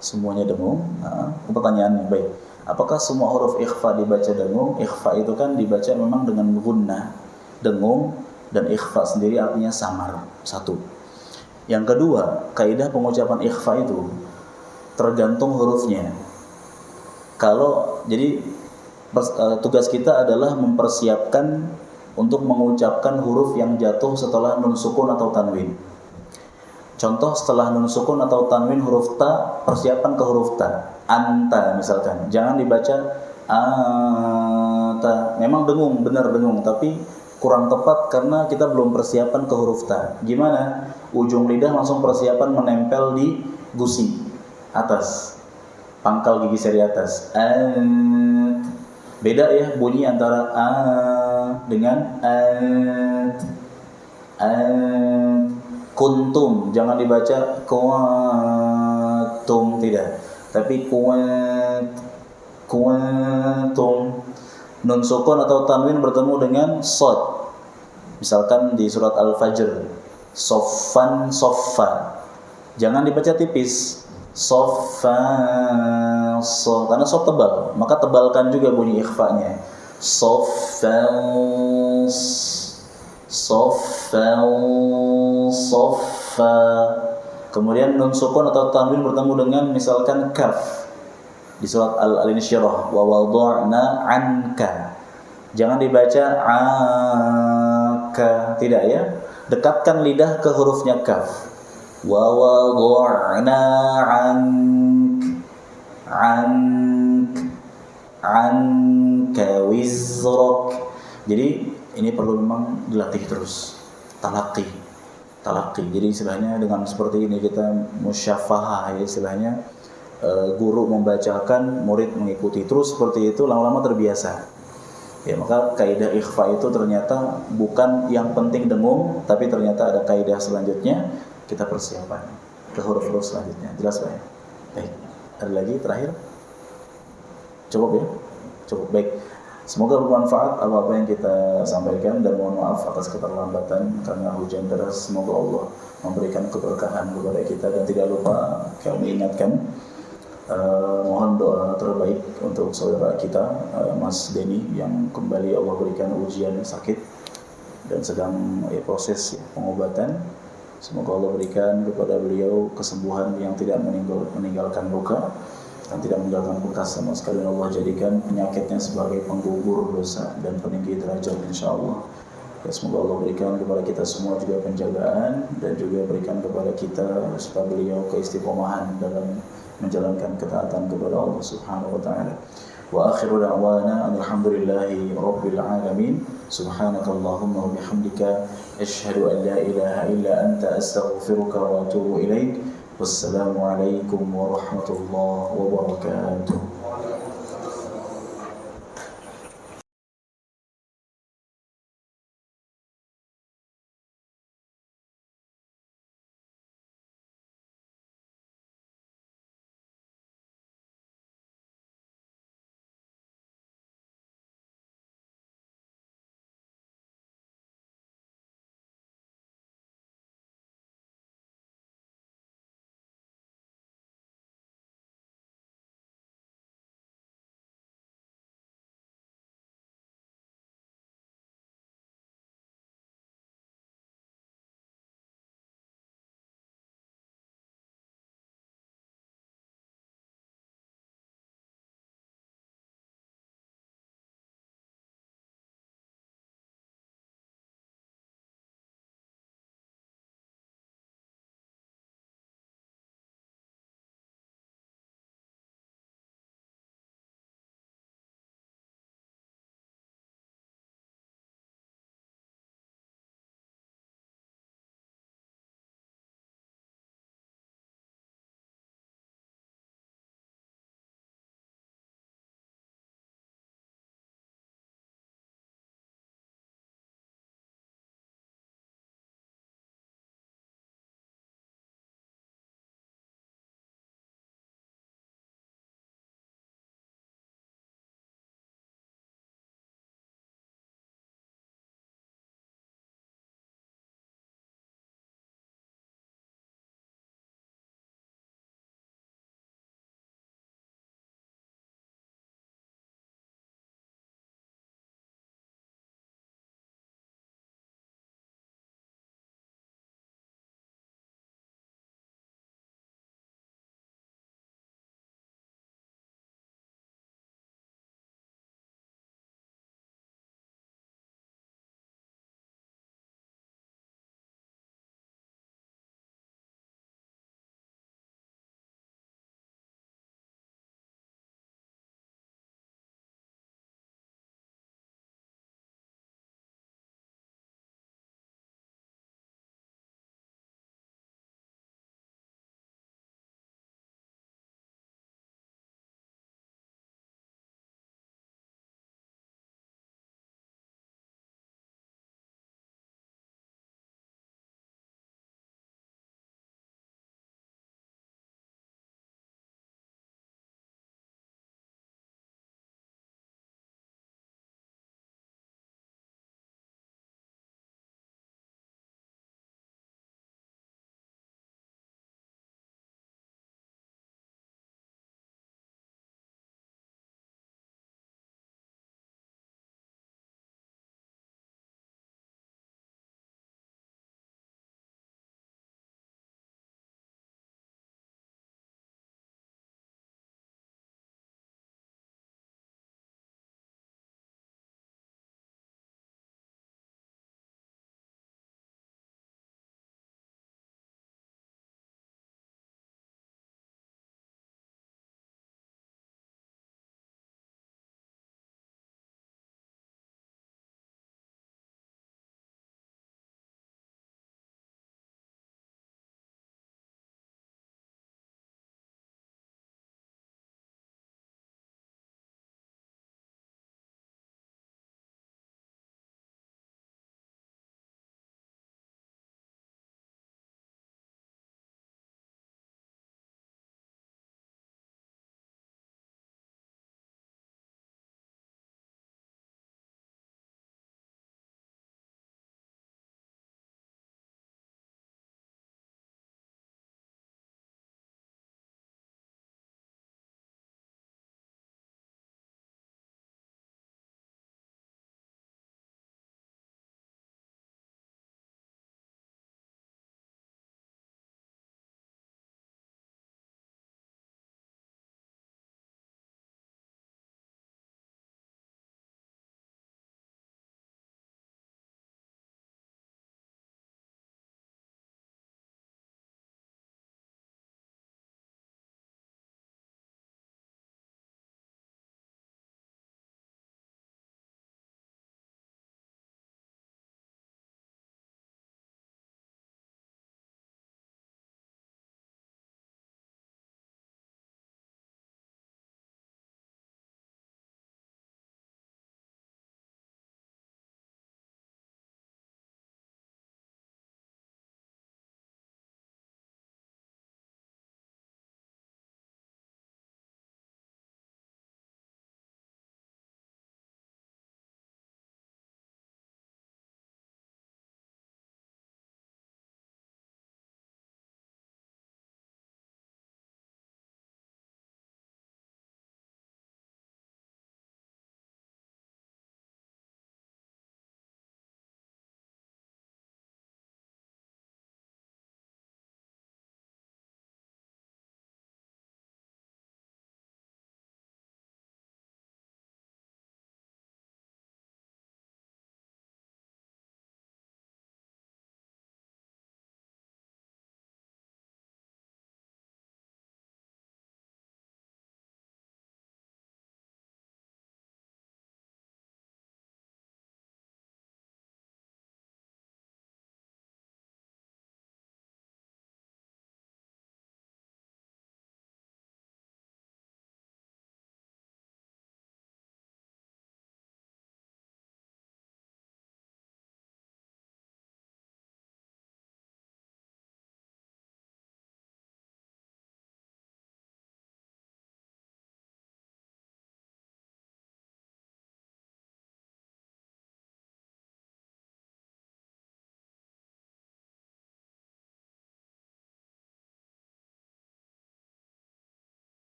A: Semuanya dengung. Pertanyaannya, baik. Apakah semua huruf ikhfa dibaca dengung? Ikhfa itu kan dibaca memang dengan gunnah, dengung, dan ikhfa sendiri artinya samar. Satu. Yang kedua, kaidah pengucapan ikhfa itu tergantung hurufnya. Jadi tugas kita adalah mempersiapkan untuk mengucapkan huruf yang jatuh setelah nun sukun atau tanwin. Contoh, setelah nun sukun atau tanwin huruf ta, persiapan ke huruf ta. Anta misalkan, jangan dibaca anta. Memang dengung, benar dengung, tapi kurang tepat karena kita belum persiapan ke huruf ta. Gimana? Ujung lidah langsung persiapan menempel di gusi atas, pangkal gigi seri atas. Beda ya bunyi antara a dengan at. Kuntum, jangan dibaca kuatum, tidak. Tapi kuatum. Nun sukun atau tanwin bertemu dengan shad. Misalkan di surat Al-Fajr, soffan soffa. Jangan dibaca tipis. Soffan so, karena sof tebal, maka tebalkan juga bunyi ikhfa'nya. Soffan soffan soffa. Kemudian nun sukun atau tanwin bertemu dengan misalkan kaf di surat Al-Insyirah, wa wada'na anka. Jangan dibaca aka, tidak ya. Dekatkan lidah ke hurufnya kaf. Wa wada'na anka wizrak. Jadi ini perlu memang dilatih terus. Talaqi. Jadi istilahnya dengan seperti ini kita musyafahah ya istilahnya. Guru membacakan, murid mengikuti terus seperti itu, lama-lama terbiasa. Ya, maka kaidah ikhfa itu ternyata bukan yang penting dengung, tapi ternyata ada kaidah selanjutnya, kita persiapan ke huruf-huruf selanjutnya. Jelas Pak ya? Baik. Ada lagi terakhir? Cukup ya? Cukup. Baik. Semoga bermanfaat apa-apa yang kita sampaikan dan mohon maaf atas keterlambatan karena hujan deras. Semoga Allah memberikan keberkahan kepada kita dan tidak lupa kami ingatkan mohon doa terbaik untuk saudara kita Mas Denny yang kembali Allah berikan ujian sakit dan sedang proses pengobatan. Semoga Allah berikan kepada beliau kesembuhan yang tidak meninggalkan luka dan tidak meninggalkan bekas sama sekali. Allah jadikan penyakitnya sebagai penggugur dosa dan peninggi derajat insyaallah. Ya, semoga Allah berikan kepada kita semua juga penjagaan dan juga berikan kepada kita supaya beliau keistiqomahan dalam menjalankan ketaatan kepada Allah Subhanahu wa taala. Wa akhiru da'wana alhamdulillahi rabbil alamin. Subhanakallahumma wa bihamdika asyhadu an la ilaha illa anta astaghfiruka wa atubu ilaik. Wassalamu alaikum warahmatullahi wabarakatuh.